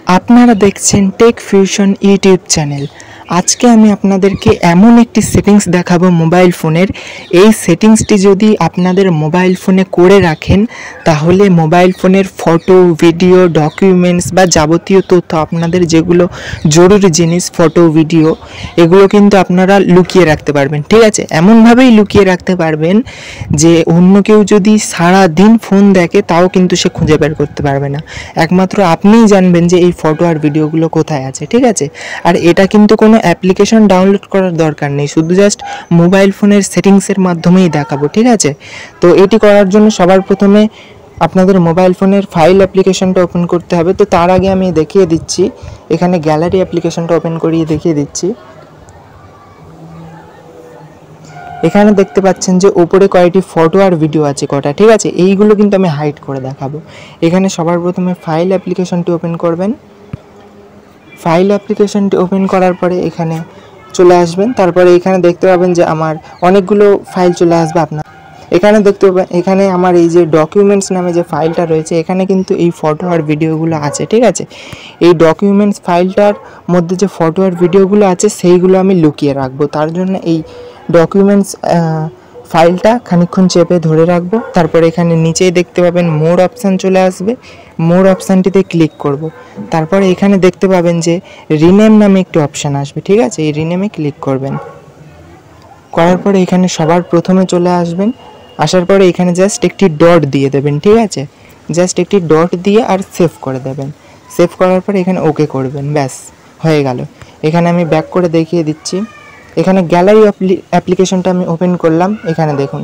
আপনারা দেখছেন take fusion YouTube channel. আজকে আমি আপনাদেরকে এমন একটি সেটিংস দেখাবো মোবাইল ফোনের। এই সেটিংসটি যদি আপনাদের মোবাইল ফোনে করে রাখেন তাহলে মোবাইল ফোনের ফটো, ভিডিও, ডকুমেন্টস বা যাবতীয় তথ্য আপনাদের যেগুলো জরুরি জিনিস, ফটো, ভিডিও, এগুলো কিন্তু আপনারা লুকিয়ে রাখতে পারবেন। ঠিক আছে, এমনভাবেই লুকিয়ে রাখতে পারবেন যে অন্য কেউ যদি সারা দিন ফোন দেখে তাও কিন্তু সে খুঁজে বের করতে পারবে না। একমাত্র আপনিই জানবেন যে এই ফটো আর ভিডিওগুলো কোথায় আছে। ঠিক আছে, আর এটা কিন্তু কোনো অ্যাপ্লিকেশন ডাউনলোড করার দরকার নেই, শুধু জাস্ট মোবাইল ফোনের সেটিংসের মাধ্যমেই দেখাবো। ঠিক আছে, তো এটি করার জন্য সবার প্রথমে আপনাদের মোবাইল ফোনের ফাইল অ্যাপ্লিকেশনটা ওপেন করতে হবে। তো তার আগে আমি দেখিয়ে দিচ্ছি, এখানে গ্যালারি অ্যাপ্লিকেশনটা ওপেন করিয়ে দেখিয়ে দিচ্ছি। এখানে দেখতে পাচ্ছেন যে উপরে কয়েকটি ফটো আর ভিডিও আছে কটা। ঠিক আছে, এইগুলো কিন্তু আমি হাইড করে দেখাবো। এখানে সবার প্রথমে ফাইল অ্যাপ্লিকেশনটি ওপেন করবেন। ফাইল অ্যাপ্লিকেশনটি ওপেন করার পরে এখানে চলে আসবেন। তারপরে এখানে দেখতে পাবেন যে আমার অনেকগুলো ফাইল চলে আসবে। আপনার এখানে দেখতে পাবেন, এখানে আমার এই যে ডকুমেন্টস নামে যে ফাইলটা রয়েছে, এখানে কিন্তু এই ফটো আর ভিডিওগুলো আছে। ঠিক আছে, এই ডকুমেন্টস ফাইলটার মধ্যে যে ফটো আর ভিডিওগুলো আছে সেইগুলো আমি লুকিয়ে রাখবো। তার জন্য এই ডকুমেন্টস ফাইলটা খানিকক্ষণ চেপে ধরে রাখবো। তারপরে এখানে নিচেই দেখতে পাবেন মোর অপশান চলে আসবে। মোর অপশানটিতে ক্লিক করব। তারপরে এখানে দেখতে পাবেন যে রিনেম নামে একটি অপশান আসবে। ঠিক আছে, এই রিনেমে ক্লিক করবেন। করার পরে এখানে সবার প্রথমে চলে আসবেন। আসার পরে এখানে জাস্ট একটি ডট দিয়ে দেবেন। ঠিক আছে, জাস্ট একটি ডট দিয়ে আর সেভ করে দেবেন। সেভ করার পরে এখানে ওকে করবেন, ব্যাস হয়ে গেল। এখানে আমি ব্যাক করে দেখিয়ে দিচ্ছি। এখানে গ্যালারি অ্যাপ্লিকেশনটা আমি ওপেন করলাম। এখানে দেখুন,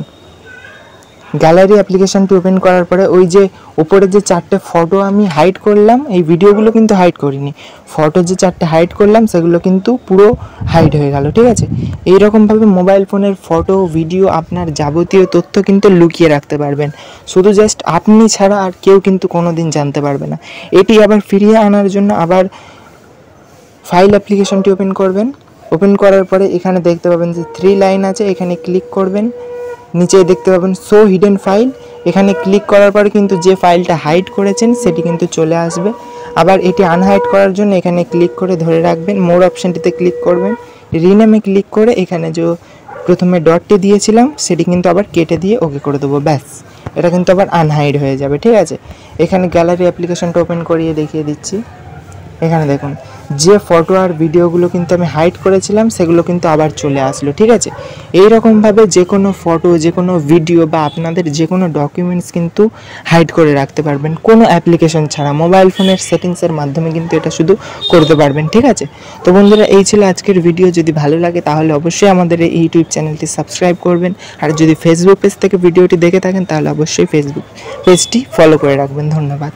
গ্যালারি অ্যাপ্লিকেশনটি ওপেন করার পরে ওই যে উপরে যে চারটে ফটো আমি হাইড করলাম, এই ভিডিওগুলো কিন্তু হাইড করিনি, ফটো যে চারটে হাইড করলাম সেগুলো কিন্তু পুরো হাইড হয়ে গেল। ঠিক আছে, এইরকমভাবে মোবাইল ফোনের ফটো, ভিডিও, আপনার যাবতীয় তথ্য কিন্তু লুকিয়ে রাখতে পারবেন। শুধু জাস্ট আপনি ছাড়া আর কেউ কিন্তু কোনো দিন জানতে পারবে না। এটি আবার ফিরিয়ে আনার জন্য আবার ফাইল অ্যাপ্লিকেশনটি ওপেন করবেন। ওপেন করার পরে এখানে দেখতে পাবেন যে 3 লাইন আছে, এখানে ক্লিক করবেন। নিচে দেখতে পাবেন শো হিডেন ফাইল, এখানে ক্লিক করার পরে কিন্তু যে ফাইলটা হাইড করেছেন সেটি কিন্তু চলে আসবে। আবার এটি আনহাইড করার জন্য এখানে ক্লিক করে ধরে রাখবেন, মোর অপশানটিতে ক্লিক করবেন, রিনেমে ক্লিক করে এখানে যে প্রথমে ডটটি দিয়েছিলাম সেটি কিন্তু আবার কেটে দিয়ে ওকে করে দেবো, ব্যাস এটা কিন্তু আবার আনহাইড হয়ে যাবে। ঠিক আছে, এখানে গ্যালারি অ্যাপ্লিকেশনটা ওপেন করিয়ে দেখিয়ে দিচ্ছি। এখানে দেখুন যে ফটো আর ভিডিওগুলো কিন্তু আমি হাইড করেছিলাম সেগুলো কিন্তু আবার চলে আসলো। ঠিক আছে, এইরকমভাবে যে কোনো ফটো, যে কোনো ভিডিও বা আপনাদের যে কোনো ডকুমেন্টস কিন্তু হাইড করে রাখতে পারবেন কোনো অ্যাপ্লিকেশন ছাড়া। মোবাইল ফোনের সেটিংসের মাধ্যমে কিন্তু এটা শুধু করতে পারবেন। ঠিক আছে, তো বন্ধুরা এই ছিল আজকের ভিডিও। যদি ভালো লাগে তাহলে অবশ্যই আমাদের এই ইউটিউব চ্যানেলটি সাবস্ক্রাইব করবেন। আর যদি ফেসবুক পেজ থেকে ভিডিওটি দেখে থাকেন তাহলে অবশ্যই ফেসবুক পেজটি ফলো করে রাখবেন। ধন্যবাদ।